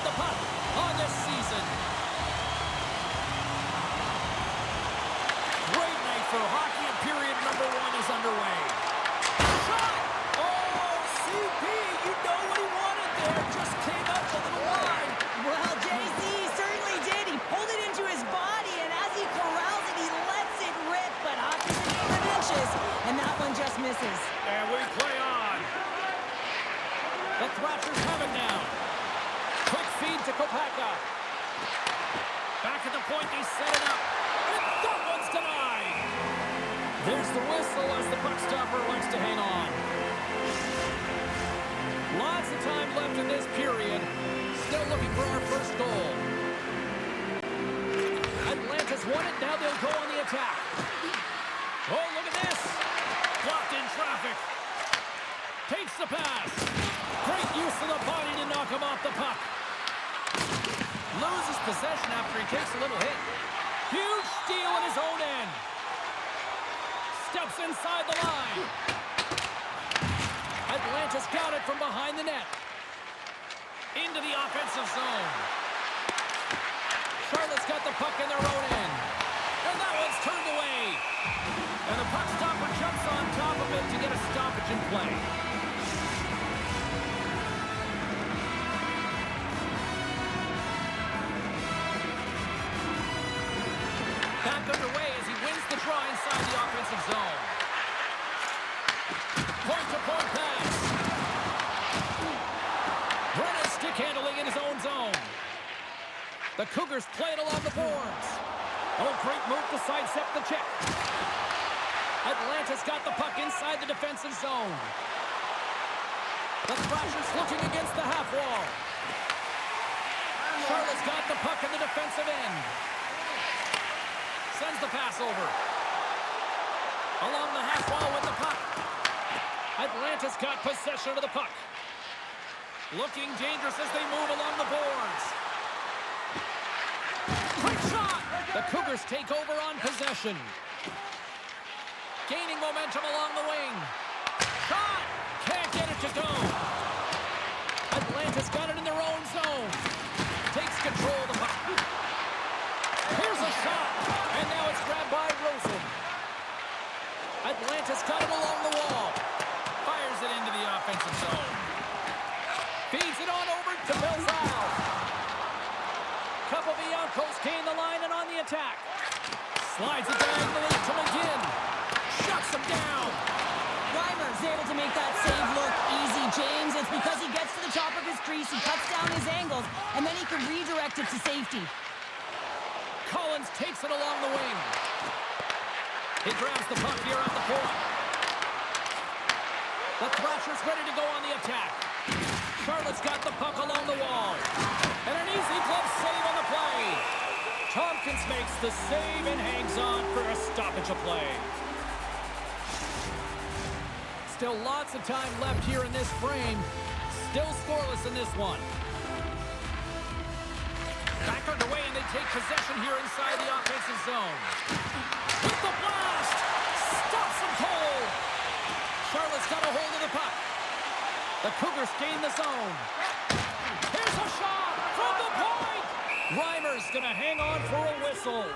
the puck on this season. Great night for hockey, and period number 1 is underway. Shot! Oh, CP, you know what he wanted there. Just came up a little wide. Well, JC certainly did. He pulled it into his body, and as he corrals it, he lets it rip. But hockey's a game of inches, and that one just misses. And we play on. The Thrashers have it now. Quick feed to Kopacka. Back at the point, they set it up. And that one's denied. There's the whistle as the puck stopper likes to hang on. Lots of time left in this period. Still looking for our first goal. Atlanta's won it. Now they'll go on the attack. Oh, look at this. Blocked in traffic. Takes the pass. Great use of the body to knock him off the puck. Loses possession after he takes a little hit. Huge steal at his own end. Steps inside the line. Atlanta's got it from behind the net. Into the offensive zone. Charlotte's got the puck in their own end. And that one's turned away. And the puck stopper jumps on top of it to get a stoppage in play. Back underway as he wins the draw inside the offensive zone. Point-to-point pass. Brennan stick handling in his own zone. The Cougars play it along the boards. Oh, great move to sidestep the check. Atlanta's got the puck inside the defensive zone. The Thrashers looking against the half wall. Charlotte's got the puck in the defensive end. Sends the pass over. Along the half wall with the puck. Atlanta's got possession of the puck. Looking dangerous as they move along the boards. Quick shot! The Cougars take over on possession. Gaining momentum along the wing. Shot! Can't get it to go. Atlanta's got it in their own zone. Takes control of the puck. Here's a shot. And now it's grabbed by Rosen. Atlanta's got it along the wall. Fires it into the offensive zone. Feeds it on over to Belzal. Couple Biancos gain the line and on the attack. Slides it diagonally to McGinn. Shuts him down. Reimer's able to make that save look easy, James. It's because he gets to the top of his crease, he cuts down his angles, and then he can redirect it to safety. Collins takes it along the wing. He grabs the puck here at the point. The Thrashers ready to go on the attack. Charlotte's got the puck along the wall. And an easy glove save on the play. Tompkins makes the save and hangs on for a stoppage of play. Still lots of time left here in this frame. Still scoreless in this one. Back underway, and they take possession here inside the offensive zone. With the blast! Stops him cold! Charlotte's got a hold of the puck. The Cougars gain the zone. Here's a shot from the point! Reimer's gonna hang on for a whistle.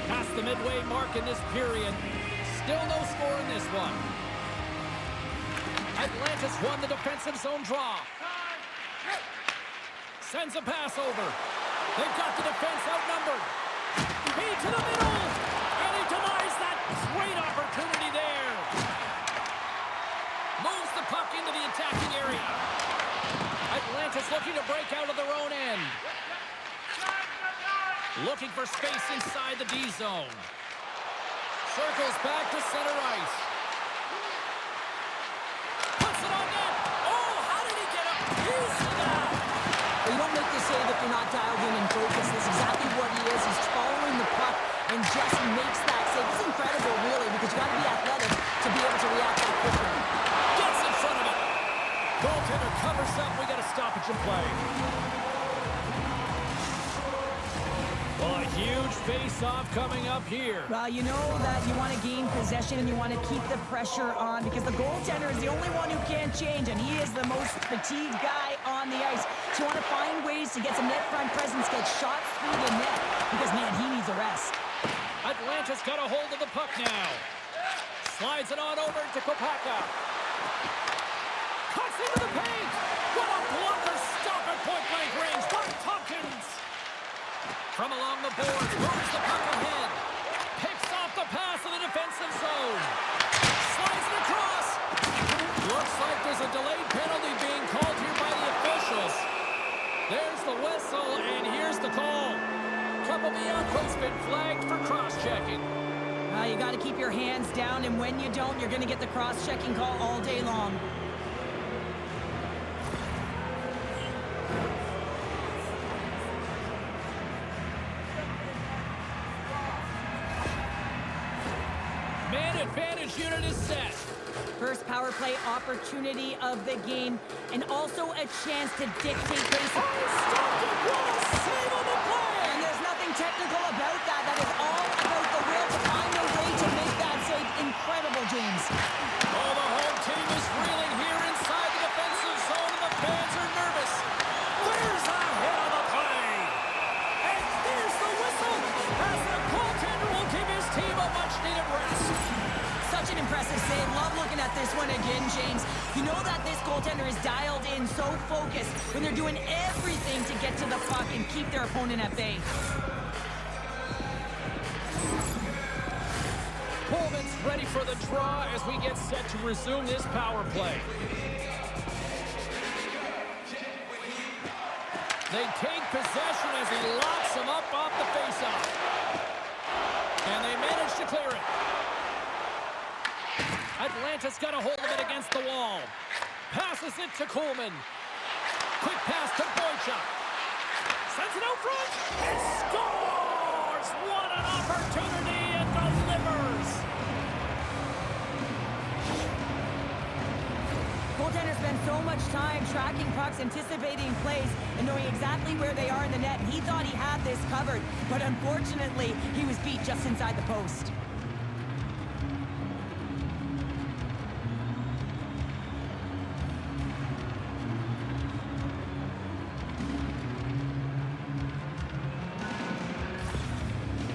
Past the midway mark in this period. Still no score in this one. Atlanta's won the defensive zone draw. Sends a pass over. They've got the defense outnumbered. Feed to the middle. And he denies that great opportunity there. Moves the puck into the attacking area. Atlanta's looking to break out of their own end. Looking for space inside the D zone. Circles back to center ice. Puts it on net. Oh, how did he get a piece of that? You don't make the save if you're not dialed in and focused. That's exactly what he is. He's following the puck and just makes that save. It's incredible, really, because you got to be athletic to be able to react that quickly. Gets in front of it. Goaltender covers up. We got a stoppage in play. Well, a huge face-off coming up here. Well, you know that you want to gain possession and you want to keep the pressure on because the goaltender is the only one who can change, and he is the most fatigued guy on the ice. So you want to find ways to get some net front presence, get shots through the net, because, man, he needs a rest. Atlanta's got a hold of the puck now. Slides it on over to Kopacka. Cuts into the paint. What a blocker stop at point-blank range. Mark Tompkins. From along the boards, moves the puck ahead. Picks off the pass in the defensive zone. Slides it across. Looks like there's a delayed penalty being called here by the officials. There's the whistle, and here's the call. Capobianco's been flagged for cross-checking. You got to keep your hands down, and when you don't, you're going to get the cross-checking call all day long. Man advantage unit is set. First power play opportunity of the game, and also a chance to dictate pace. Save on the play! And there's nothing technical about that. That is all about the will to find a way to make that save. Incredible, James. Oh, the home team is reeling here inside the defensive zone, and the fans are nervous. There's a hit on the play. And there's the whistle as the goaltender will give his team a much-needed rest. Such an impressive save. Love looking at this one again, James. You know that this goaltender is dialed in, so focused when they're doing everything to get to the puck and keep their opponent at bay. Kuhlman's ready for the draw as we get set to resume this power play. They take possession as he locks him up off the faceoff. And they manage to clear it. Atlanta's got a hold of it against the wall. Passes it to Kuhlman. Quick pass to Boychuk. Sends it out front. And scores! What an opportunity and delivers! Goaltender spends so much time tracking pucks, anticipating plays, and knowing exactly where they are in the net. And he thought he had this covered, but unfortunately, he was beat just inside the post.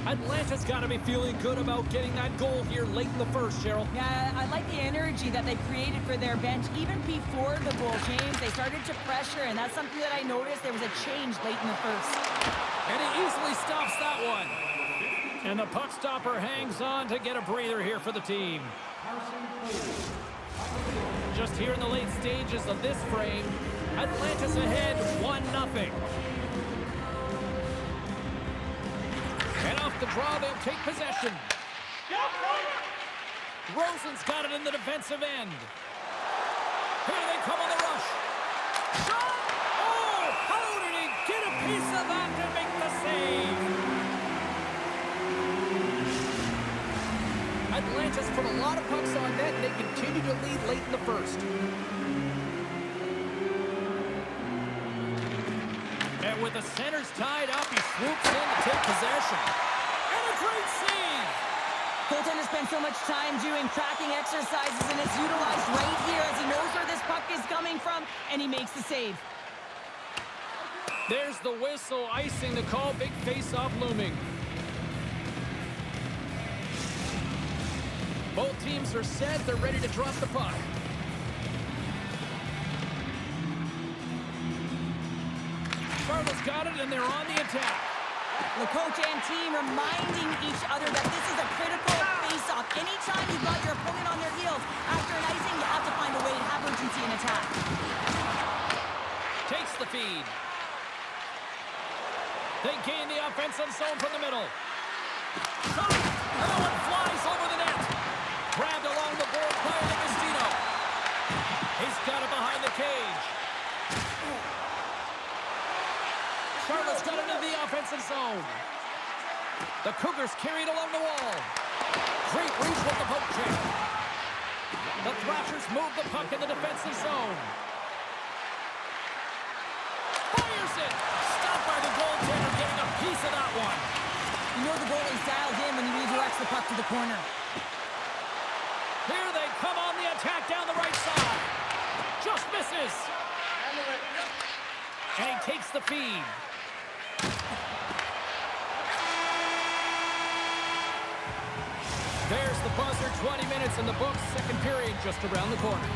Atlanta's got to be feeling good about getting that goal here late in the first, Cheryl. Yeah, I like the energy that they created for their bench. Even before the goal, James, they started to pressure, and that's something that I noticed. There was a change late in the first. And he easily stops that one. And the puck stopper hangs on to get a breather here for the team. Just here in the late stages of this frame, Atlanta's ahead 1-0. And off the draw, they'll take possession. Rosen's got it in the defensive end. Here they come on the rush. Shot! Oh, how did he get a piece of that to make the save? Atlanta's put a lot of pucks on net, and they continue to lead late in the first. And with the centers tied up, he swoops in to take possession. And a great save! Goaltender spends so much time doing tracking exercises, and it's utilized right here as he knows where this puck is coming from, and he makes the save. There's the whistle, icing the call, big face-off looming. Both teams are set, they're ready to drop the puck. Charlotte's got it, and they're on the attack. The coach and team reminding each other that this is a critical face-off. Anytime you've got your opponent on their heels, after an icing, you have to find a way to have urgency in attack. Takes the feed. They gain the offensive zone from the middle. Shot! Another one flies over the net. Grabbed along the board by Agostino. He's got it behind the cage. Charlotte's got it into the offensive zone. The Cougars carried along the wall. Great reach with the poke check. The Thrashers move the puck in the defensive zone. Fires it! Stopped by the goaltender, getting a piece of that one. You know the goalie's dialed in when he redirects the puck to the corner. Here they come on the attack down the right side. misses. And he takes the feed. There's the buzzer. 20 minutes in the books. Second period just around the corner.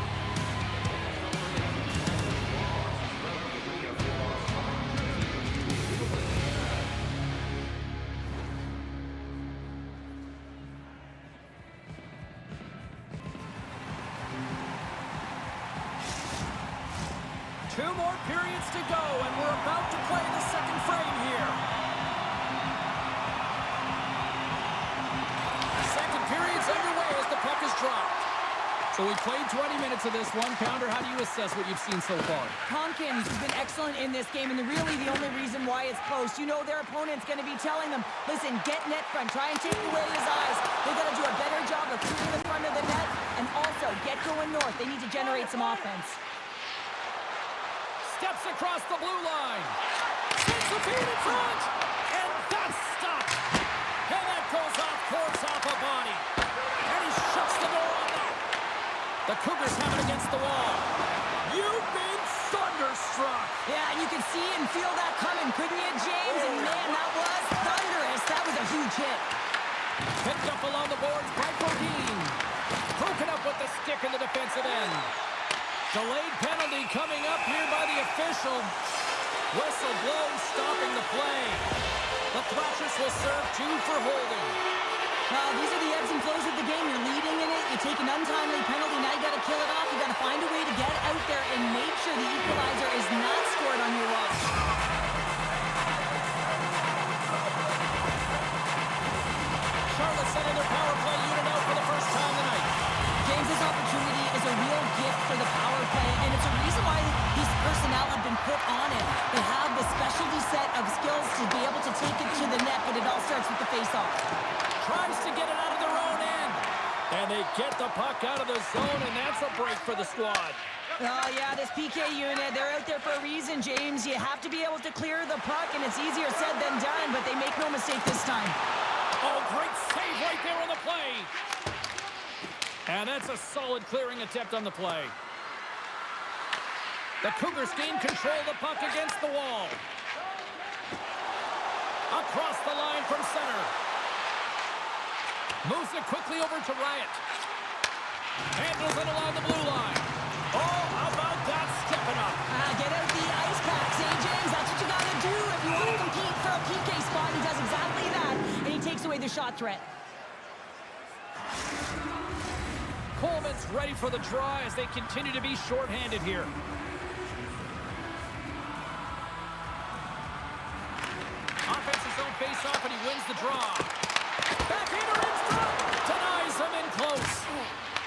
Two more periods to go, and we're about to play the second frame here. Second period's underway as the puck is dropped. So we played 20 minutes of this one-pounder. How do you assess what you've seen so far? Tompkins has been excellent in this game, and really the only reason why it's close. You know their opponent's going to be telling them, listen, get net front, try and take away his eyes. They've got to do a better job of clearing the front of the net, and also get going north. They need to generate some offense. Steps across the blue line. Sends the feed in front. And that's stopped. And that goes off course, off a body. And he shuts the door on that. The Cougars have it against the wall. You've been thunderstruck. Yeah, and you can see and feel that coming, couldn't you, James? And man, that was thunderous. That was a huge hit. Picked up along the boards by Bodine. Broken up with the stick in the defensive end. Delayed penalty coming up here by the official. Whistle blows, stopping the play. The Thrashers will serve 2 for holding. These are the ebbs and flows of the game. You're leading in it. You take an untimely penalty. Now you got to kill it off. You got to find a way to get out there and make sure the equalizer is not scored on your watch. Charlotte sending their power play unit out for the first time tonight. James, this opportunity is a real gift for the power play, and it's a reason why these personnel have been put on it. They have the specialty set of skills to be able to take it to the net, but it all starts with the face-off. Tries to get it out of their own end. And they get the puck out of the zone, and that's a break for the squad. Oh, yeah, this PK unit, they're out there for a reason, James. You have to be able to clear the puck, and it's easier said than done, but they make no mistake this time. Oh, great save right there on the play. And that's a solid clearing attempt on the play. The Cougars gain control of the puck against the wall. Across the line from center. Moves it quickly over to Riot. Handles it along the blue line. Oh, how about that stepping up? Get out the ice packs, James? That's what you got to do if you want to compete for a PK spot. He does exactly that, and he takes away the shot threat. Kuhlman's ready for the draw as they continue to be shorthanded here. Offensive zone face-off, and he wins the draw. Backhander in front. Denies him in close.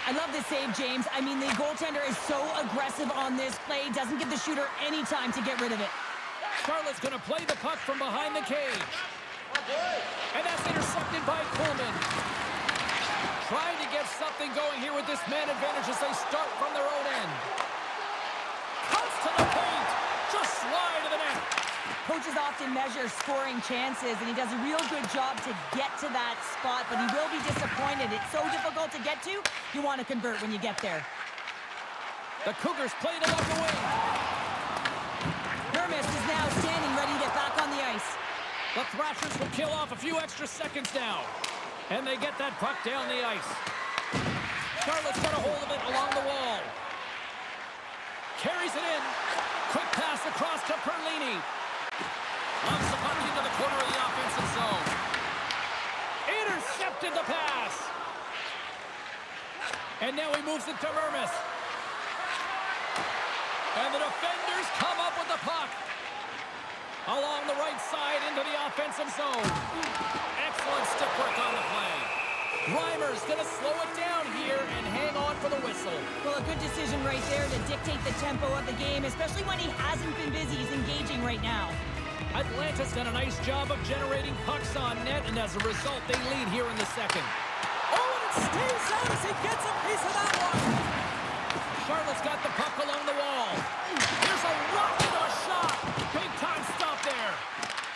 I love this save, James. I mean, the goaltender is so aggressive on this play. Doesn't give the shooter any time to get rid of it. Charlotte's going to play the puck from behind the cage. And that's intercepted by Kuhlman. Trying to get something going here with this man advantage as they start from their own end. Comes to the paint. Just slide to the net. Coaches often measure scoring chances, and he does a real good job to get to that spot, but he will be disappointed. It's so difficult to get to, you want to convert when you get there. The Cougars play it along the wing. Hermes is now standing ready to get back on the ice. The Thrashers will kill off a few extra seconds now. And they get that puck down the ice. Charlotte's got a hold of it along the wall. Carries it in. Quick pass across to Perlini. Lobs the puck into the corner of the offensive zone. Intercepted the pass. And now he moves it to Hermes. And the defenders come up with the puck. Along the right side into the offensive zone. Excellent stick work on the play. Reimer's going to slow it down here and hang on for the whistle. Well, a good decision right there to dictate the tempo of the game, especially when he hasn't been busy. He's engaging right now. Atlanta's done a nice job of generating pucks on net, and as a result, they lead here in the second. Oh, and it stays out as he gets a piece of that one. Charlotte's got the puck along the wall. There's a rocket or shot. Big time stop there.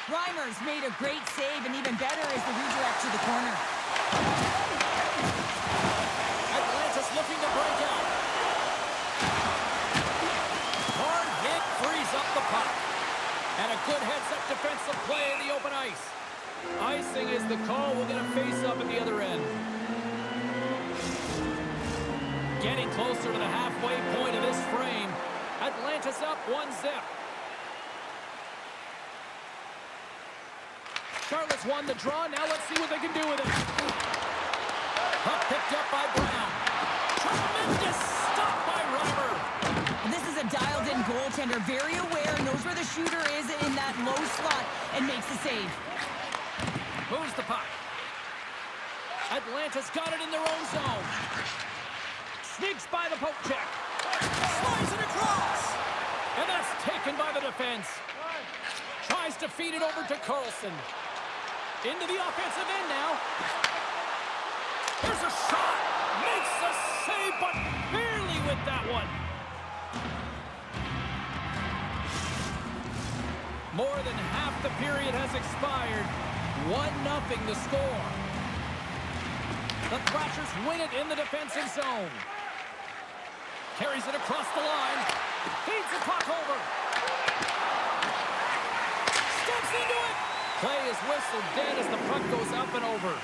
Reimer's made a great save, and even better is the redirect to the corner. Atlanta's looking to break out. good heads-up defensive play in the open ice. Icing is the call. We'll get a face-up at the other end. Getting closer to the halfway point of this frame. Atlanta's up 1-0. Charlotte's won the draw. Now let's see what they can do with it. Puck picked up by Brown. Tremendous stop by Reimer. And this is a dialed-in goaltender. Very aware, knows where the shooter is in that low slot, and makes the save. Moves the puck. Atlanta's got it in their own zone. Sneaks by the poke check. Slides it across. And that's taken by the defense. Tries to feed it over to Karson. Into the offensive end now. Here's a shot. Makes a save, but barely with that one. More than half the period has expired. 1-0 the score. The Thrashers win it in the defensive zone. Carries it across the line. Feeds the puck over. Steps into it. Play is whistled dead as the puck goes up and over.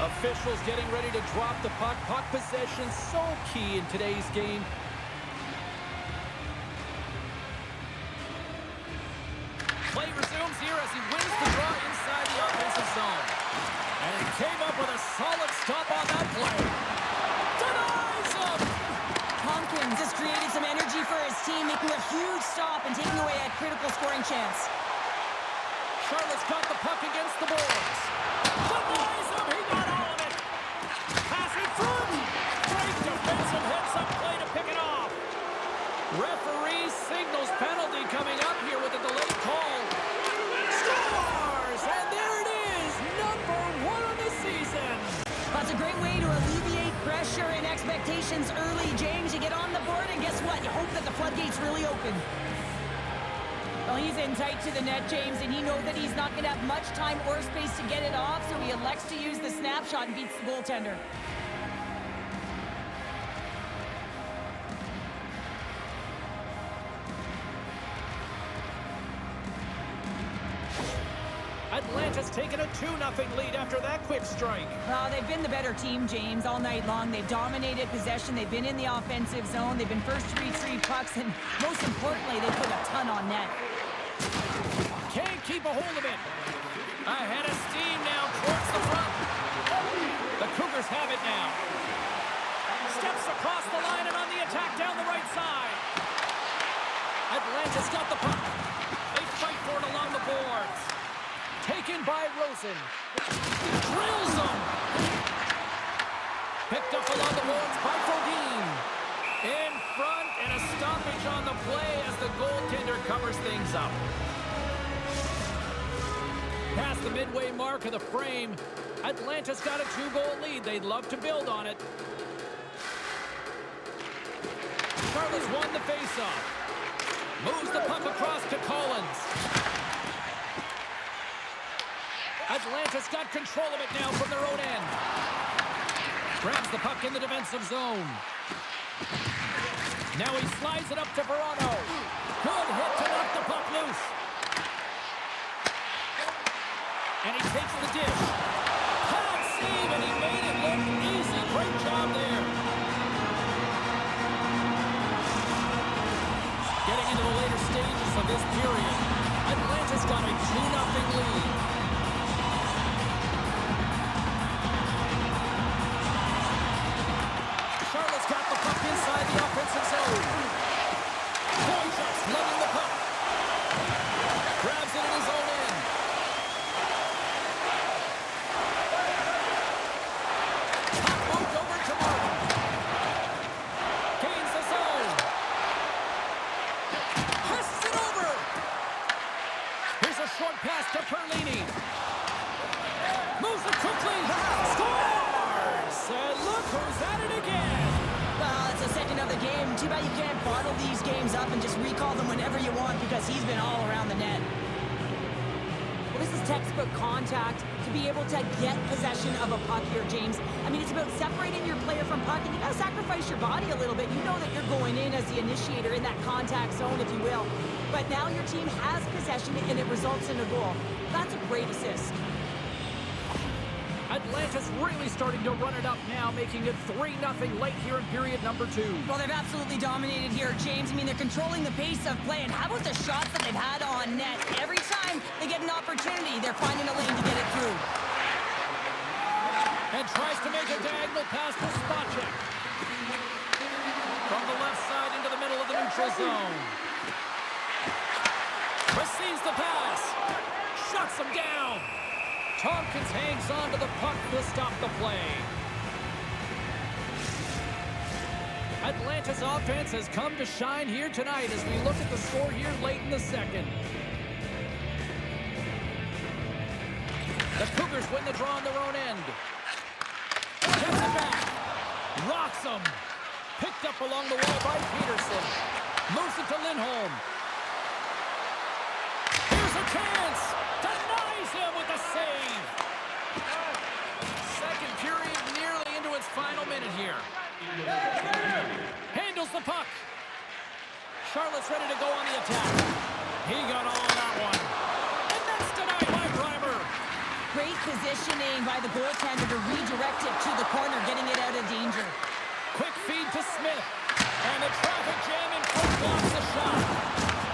Officials getting ready to drop the puck. Puck possession so key in today's game. Play resumes here as he wins the draw inside the offensive zone. And he came up with a solid stop on that play. Denies him! Tompkins has created some energy for his team, making a huge stop and taking away a critical scoring chance. Charlotte's got the puck against the boards. Denies him! He got all of it! Pass in front! Great defensive heads-up play to pick it off. Referee signals penalty coming up here with a delayed call. Scores! And there it is! Number 1 on the season! That's a great way to alleviate pressure and expectations early, James. You get on the board, and guess what? You hope that the floodgates really open. Well, he's in tight to the net, James, and he knows that he's not going to have much time or space to get it off, so he elects to use the snapshot and beats the goaltender. Atlanta's taken a 2-0 lead after that quick strike. They've been the better team, James, all night long. They've dominated possession. They've been in the offensive zone. They've been first to retrieve pucks, and most importantly, they put a ton on net. Can't keep a hold of it. Ahead of steam now towards the front. The Cougars have it now. Steps across the line and on the attack down the right side. Atlanta's got the puck. They fight for it along the boards. Taken by Rosen. Drills him. Picked up along the boards by Fodine. In front and a stoppage on the play as the goaltender covers things up. Past the midway mark of the frame, Atlanta's got a 2-goal lead. They'd love to build on it. Charlotte's won the faceoff. Moves the puck across to Collins. Atlanta's got control of it now from their own end. Grabs the puck in the defensive zone. Now he slides it up to Veronneau. Good hit to knock the puck loose. And he takes the dish. Hard save, and he made it look easy. Great job there. Getting into the later stages of this period, Atlanta's got a 2-0 lead. Charlotte's got the puck inside the offensive zone. Boychuk's lugging the puck. Grabs it in his own end. Puck moved over to Martin. Gains the zone. Passes it over. Here's a short pass to Perlini. Moves it quickly. Scores! And look who's at it again. Well, it's the second of the game. Too bad you can't bottle these games up and just recall them whenever you want, because he's been all around the net. Well, this is textbook contact to be able to get possession of a puck here, James. I mean, it's about separating your player from puck, and you gotta sacrifice sacrifice your body a little bit. You know that you're going in as the initiator in that contact zone, if you will. But now your team has possession, and it results in a goal. That's a great assist. Atlanta's really starting to run it up now, making it 3-0 late here in period number 2. Well, they've absolutely dominated here, James. I mean, they're controlling the pace of play. And how about the shots that they've had on net? Every time they get an opportunity, they're finding a lane to get it through. And tries to make a diagonal pass to Spacek. From the left side into the middle of the neutral zone. Receives the pass. Shuts him down. Tompkins hangs on to the puck to stop the play. Atlanta's offense has come to shine here tonight as we look at the score here late in the second. The Cougars win the draw on their own end. Gets it back. Rocks him. Picked up along the wall by Peterson. Moves it to Lindholm. Here's a chance. Denies him with the save. Second period nearly into its final minute here. Handles the puck. Charlotte's ready to go on the attack. He got all on that one. And that's denied by Reimer. Great positioning by the goaltender to redirect it to the corner, getting it out of danger. Quick feed to Smith. And the traffic jam in front blocks the shot.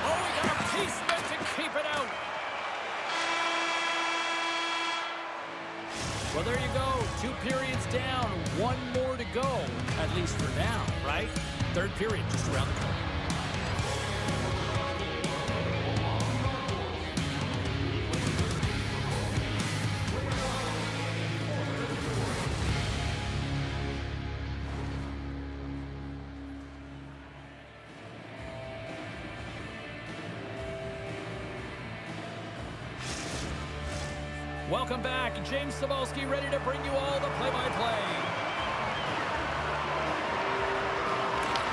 Oh, he got a piece of it to keep it out. Well, there you go. 2 periods down. 1 more to go. At least for now, right? Third period just around the corner. Welcome back. James Cybulski ready to bring you all the play-by-play.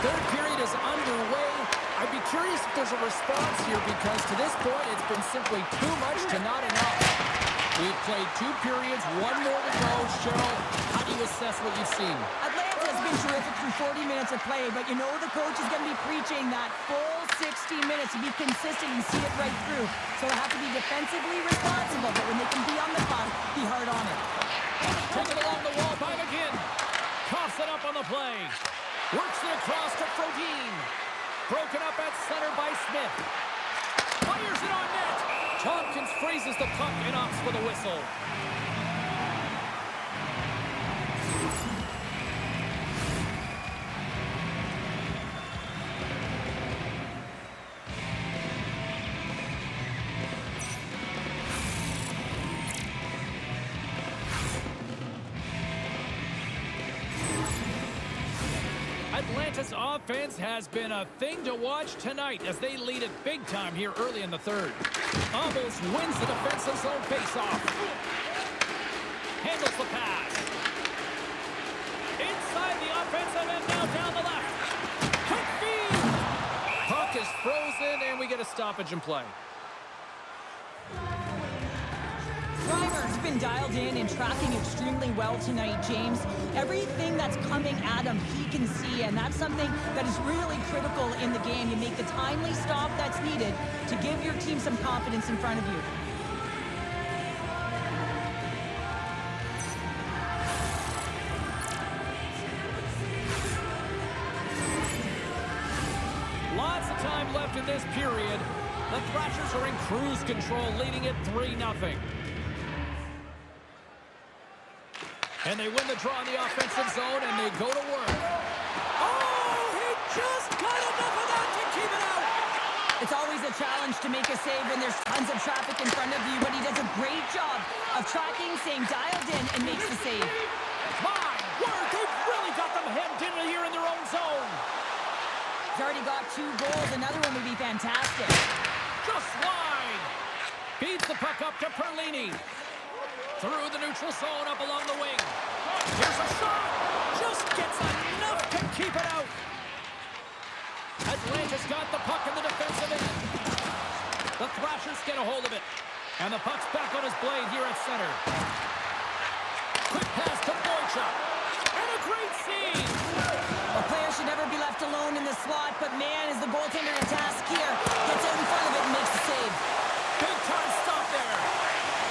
Third period is underway. I'd be curious if there's a response here because to this point it's been simply too much to not enough. We've played 2 periods, 1 more to go. Cheryl, how do you assess what you've seen? Atlanta has been terrific through 40 minutes of play, but you know the coach is going to be preaching that full 60 minutes to be consistent and see it right through. So they have to be defensively responsible, but when they can be on the puck, be hard on it. Taken along the wall by McGinn. Coughs it up on the play. Works it across to Frodin. Broken up at center by Smith. Fires it on net. Tompkins freezes the puck and opts for the whistle. Atlanta's offense has been a thing to watch tonight as they lead it big time here early in the third. Almost wins the defensive zone faceoff. Handles the pass. Inside the offensive end, now down the left. Quick feed. Puck is frozen and we get a stoppage in play. Reimer's been dialed in and tracking extremely well tonight, James. Everything that's coming at him, he can see, and that's something that is really critical in the game. You make the timely stop that's needed to give your team some confidence in front of you. Lots of time left in this period. The Thrashers are in cruise control, leading it 3-0. And they win the draw in the offensive zone, and they go to work. Oh, he just got enough of that to keep it out. It's always a challenge to make a save when there's tons of traffic in front of you, but he does a great job of tracking, staying dialed in, and makes the save. My word, they've really got them hemmed in here in their own zone. He's already got 2 goals. Another one would be fantastic. Just wide. Feeds the puck up to Perlini. Through the neutral zone, up along the wing. Here's a shot. Just gets enough to keep it out. Atlanta's got the puck in the defensive end. The Thrashers get a hold of it. And the puck's back on his blade here at center. Quick pass to Boychuk. And a great save. Well, alone in the slot, but man, is the goaltender to task here. Gets out in front of it and makes the save. Big time stop there.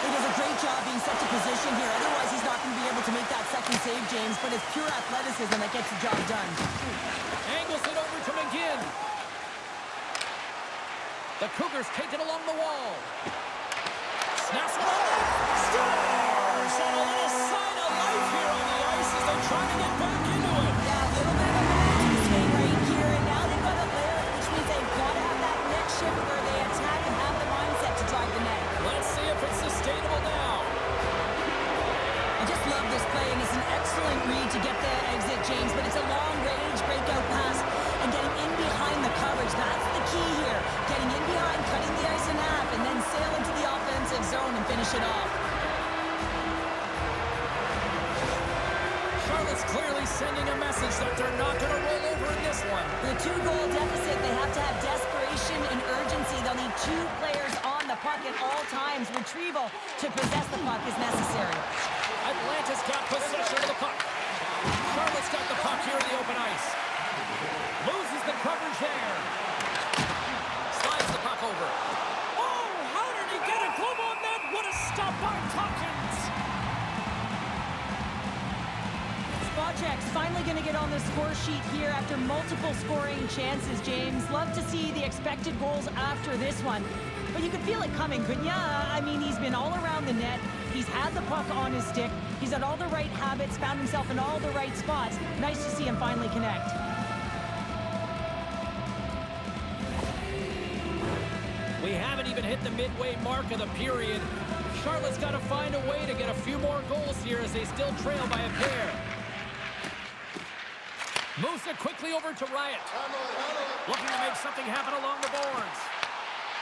He does a great job being set to position here. Otherwise, he's not going to be able to make that second save, James, but it's pure athleticism that gets the job done. Angles it over to McGinn. The Cougars take it along the wall. Snaps it on. Scores! And a little sign of life here on the ice as they try to get back into it. Yeah, a little bit of a momentum swing right here, and now they've got a layer, which means they've got to have that next shift where they attack and have the mindset to drive the net. Let's see if it's sustainable now. I just love this play, and it's an excellent read to get the exit, James, but it's a long-range breakout pass, and getting in behind the coverage, that's the key here. Getting in behind, cutting the ice in half, and then sail into the offensive zone and finish it off. Charlotte's clearly sending a message that they're not going to roll over in this one. With a 2-goal deficit, they have to have desperation and urgency. They'll need 2 players on the puck at all times. Retrieval to possess the puck is necessary. Atlanta's got possession of the puck. Charlotte's got the puck here in the open ice. Loses the coverage there. Slides the puck over. Oh, how did he get a glove on that? What a stop by Tompkins. Spacek's finally going to get on the score sheet here after multiple scoring chances, James. Love to see the expected goals after this one. But you could feel it coming, couldn't ya? I mean, he's been all around the net. He's had the puck on his stick. He's had all the right habits, found himself in all the right spots. Nice to see him finally connect. We haven't even hit the midway mark of the period. Charlotte's got to find a way to get a few more goals here as they still trail by a pair. Moves it quickly over to Riot. Looking to make something happen along the boards.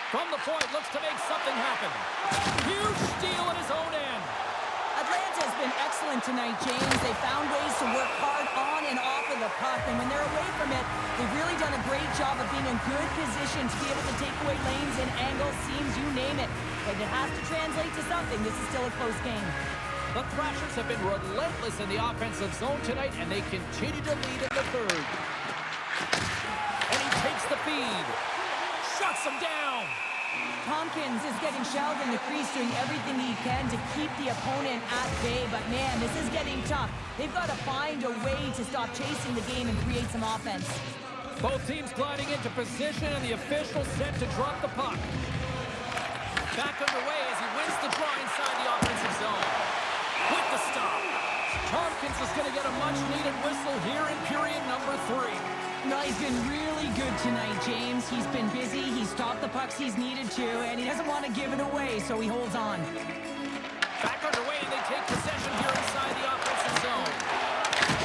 From the point, looks to make something happen. Huge steal at his own end. Atlanta's been excellent tonight, James. They found ways to work hard on and off of the puck, and when they're away from it, they've really done a great job of being in good position to be able to take away lanes and angles, seams, you name it. But it has to translate to something. This is still a close game. The Thrashers have been relentless in the offensive zone tonight, and they continue to lead in the third. And he takes the feed. Shuts him down. Tompkins is getting shelled in the crease, doing everything he can to keep the opponent at bay. But man, this is getting tough. They've got to find a way to stop chasing the game and create some offense. Both teams gliding into position, and the official set to drop the puck. Back underway as he wins the draw inside the offensive zone. With the stop. Tompkins is going to get a much-needed whistle here in period number 3. No, he's been really good tonight, James. He's been busy. He's stopped the pucks he's needed to, and he doesn't want to give it away, so he holds on. Back underway, and they take possession here inside the offensive zone.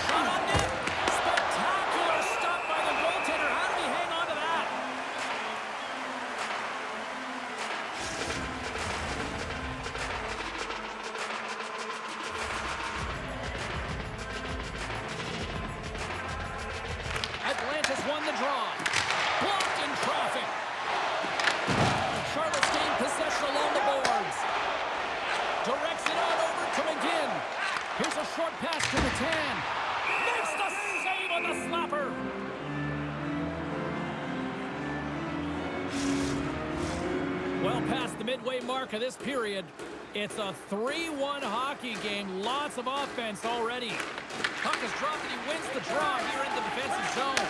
Shot on net. Spectacular stop by the goaltender. How did he hang on to that? Atlanta's won the draw. Blocked in traffic. Charlotte's gained possession along the boards. Directs it on over to McGinn. Here's a short pass to Matan. Makes the save on the slapper. Well past the midway mark of this period. It's a 3-1 hockey game. Lots of offense already. Puck is dropped and he wins the draw here in the defensive zone.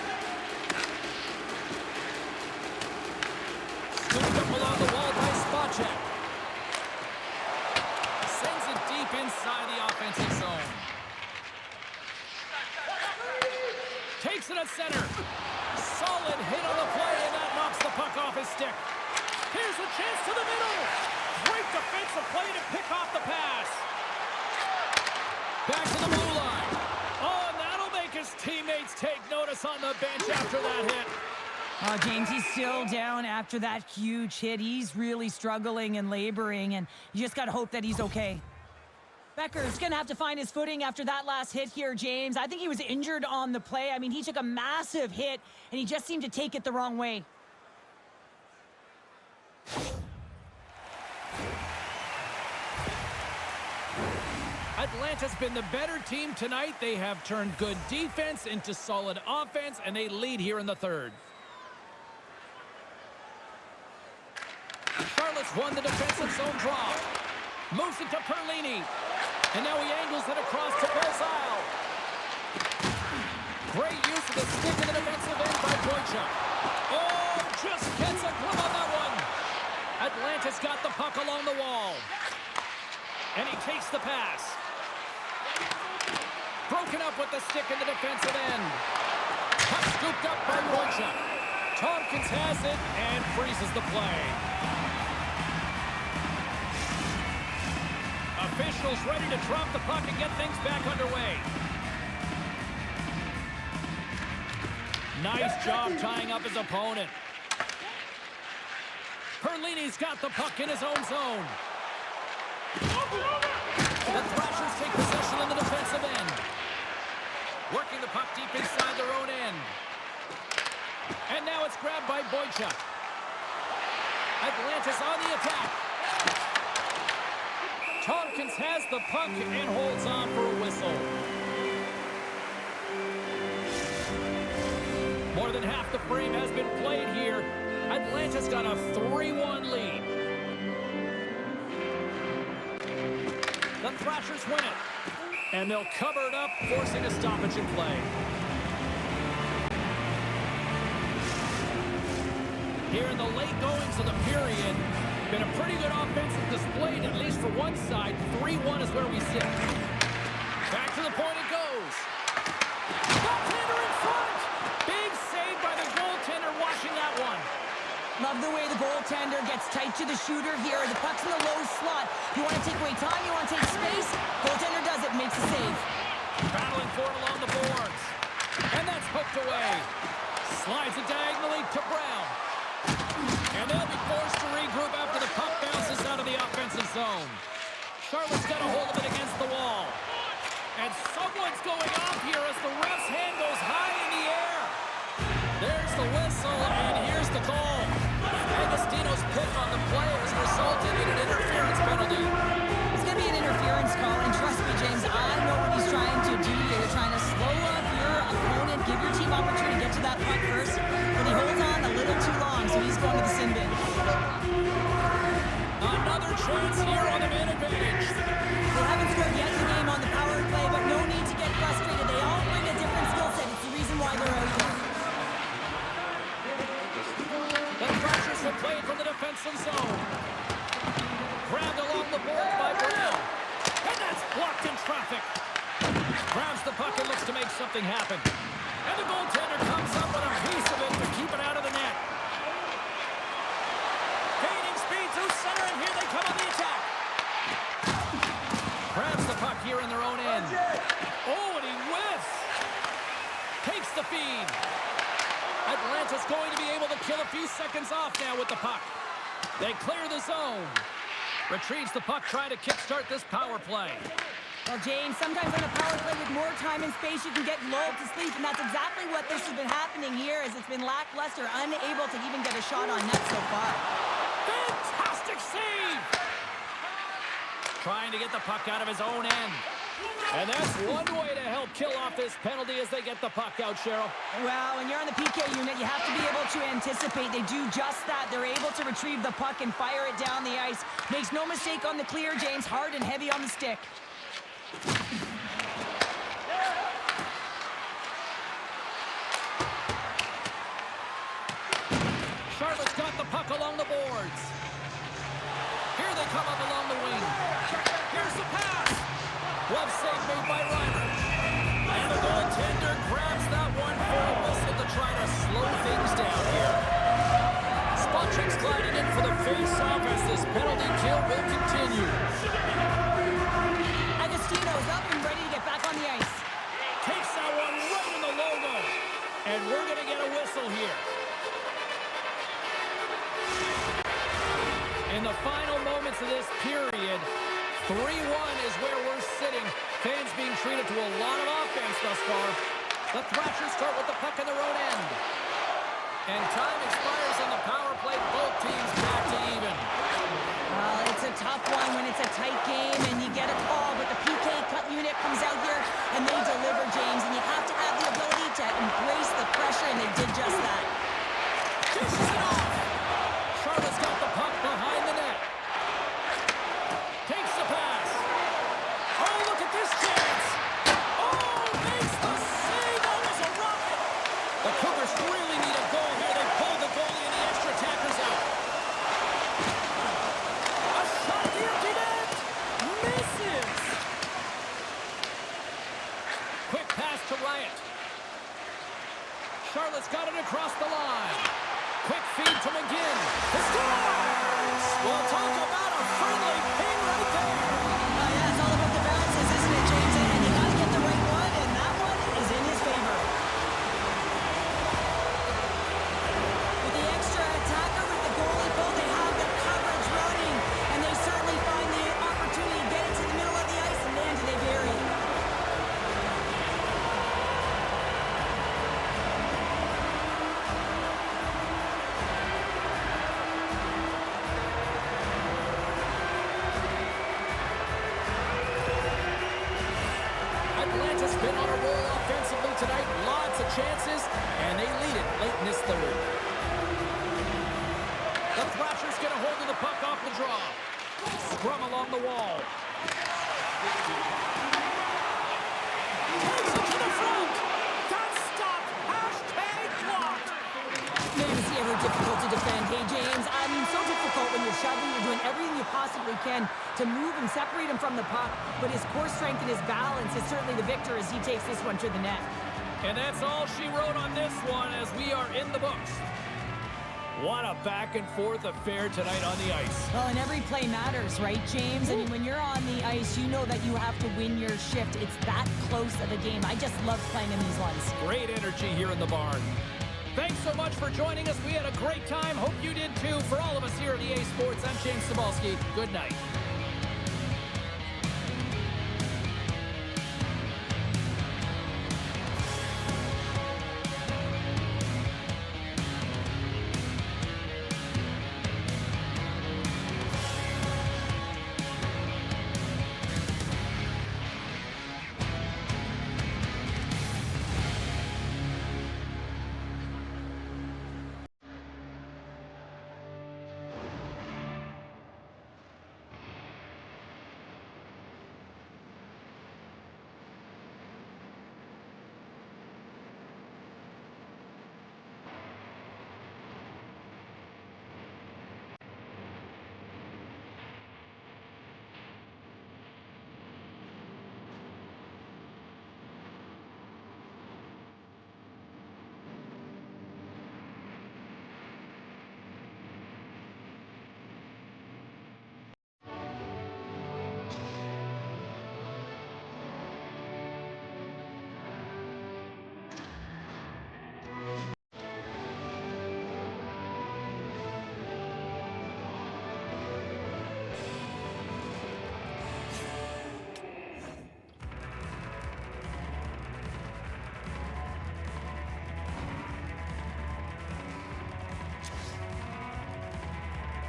Scooped up along the wall by Spacek. Sends it deep inside the offensive zone. Takes it at center. Solid hit on the play, and that knocks the puck off his stick. Here's a chance to the middle. Great defensive play to pick off the pass. Back to the blue line. Oh, and that'll make his teammates take notice on the bench after that hit. Oh, James, he's still down after that huge hit. He's really struggling and laboring, and you just got to hope that he's okay. Becker's going to have to find his footing after that last hit here, James. I think he was injured on the play. I mean, he took a massive hit, and he just seemed to take it the wrong way. Atlanta's been the better team tonight. They have turned good defense into solid offense, and they lead here in the third. Charlotte's won the defensive zone draw. Moves it to Perlini. And now he angles it across to Belzile. Great use of the stick in the defensive end by Boychuk. Oh, just gets a glove on that one. Atlanta's got the puck along the wall. And he takes the pass. Broken up with the stick in the defensive end. Puck scooped up by Boychuk. Tompkins has it and freezes the play. Officials ready to drop the puck and get things back underway. Nice job tying up his opponent. Perlini's got the puck in his own zone. The Thrashers take possession in the defensive end. Working the puck deep inside their own end. And now it's grabbed by Boychuk. Atlanta's on the attack. Tompkins has the puck and holds on for a whistle. More than half the frame has been played here. Atlanta's got a 3-1 lead. The Thrashers win it. And they'll cover it up, forcing a stoppage in play. Here in the late goings of the period, been a pretty good offensive display, at least for one side. 3-1 is where we sit. Back to the point it goes. Goaltender in front! Big save by the goaltender, watching that one. Love the way the goaltender gets tight to the shooter here. The puck's in the low slot. You want to take away time, you want to take space. Goaltender does it, makes the save. Battling for it along the boards. And that's hooked away. Slides it diagonally to Brown. And they'll be forced to regroup after the puck bounces out of the offensive zone. Charlotte's got a hold of it against the wall. And someone's going off here as the ref's hand goes high in the air. There's the whistle, and here's the call. Agostino's pick on the play has resulted in an interference penalty. It's going to be an interference call, and trust me, James, I know what he's trying to do here. You're trying to slow up your opponent, give your team opportunity to get to that puck first, but he holds on a little too long, so he's going to the sin bin. Another chance here on the man advantage. They haven't scored yet in the game on the power play, but no need to get frustrated. They all bring a different skill set. It's the reason why they're out here. The Thrashers have played from the defensive zone. Grabbed along the board by Brown. And that's blocked in traffic. Grabs the puck and looks to make something happen. And the goaltender comes up with a piece of it to keep it out of the net. Gaining speed through center, and here they come on the attack. Grabs the puck here in their own end. Oh, and he whiffs. Takes the feed. Atlanta's going to be able to kill a few seconds off now with the puck. They clear the zone. Retrieves the puck, trying to kickstart this power play. Well, James, sometimes on a power play with more time and space, you can get lulled to sleep, and that's exactly what this has been happening here, as it's been lackluster, unable to even get a shot on net so far. Fantastic save! Trying to get the puck out of his own end. And that's one way to help kill off this penalty as they get the puck out, Cheryl. Well, when you're on the PK unit, you have to be able to anticipate. They do just that. They're able to retrieve the puck and fire it down the ice. Makes no mistake on the clear, James. Hard and heavy on the stick. Charlotte's got the puck along the boards. Here they come up along the wing. Here's the pass. Glove save made by Reimer. And the goaltender grabs that one for a whistle to try to slow things down here. Spacek's gliding in for the face-off as this penalty kill will continue. Agostino's up and ready to get back on the ice. Takes that one right in the logo. And we're going to get a whistle here. In the final moments of this period, 3-1 is where we're sitting. Fans being treated to a lot of offense thus far. The Thrashers start with the puck in their own end. And time expires on the power play. Both teams back to even. Well, it's a tough one when it's a tight game and you get a call, but the PK cut net comes out here, and they deliver, James. And you have to have the ability to embrace the pressure, and they did just that. Dishes it off. Charlotte's got the puck behind the net. Takes the pass. Oh, look at this chance. Oh, makes the save. That was a rocket. The Cougars really need a goal here. They pulled the goalie and the extra attackers out. A shot at the empty net. Misses. Quick pass to Riot. Charlotte's got it across the line. Quick feed to McGinn. He scores! We'll talk about a friendly ping right there. Yeah, it's all about the balances, isn't it, James? And you got to get the right one, and that one is in his favor. With the extra attacker with the goalie pull, they have the coverage running, and they certainly find the opportunity to get into the middle of the ice, and man, do they bury it. Atlanta's been on a roll offensively tonight. Lots of chances, and they lead it late in this third. The Thrashers get a hold of the puck off the draw. Scrum along the wall. Takes it to the front. Got stopped. Hashtag blocked. Man, is he ever difficult to defend. Hey, James, I mean, so difficult when you're shoving, you're doing everything you possibly can to move and separate him from the puck, but his core strength and his balance is certainly the victor as he takes this one to the net. And that's all she wrote on this one as we are in the books. What a back-and-forth affair tonight on the ice. Well, and every play matters, right, James? I mean, when you're on the ice, you know that you have to win your shift. It's that close of a game. I just love playing in these ones. Great energy here in the barn. Thanks so much for joining us. We had a great time. Hope you did too. For all of us here at EA Sports, I'm James Cebulski. Good night.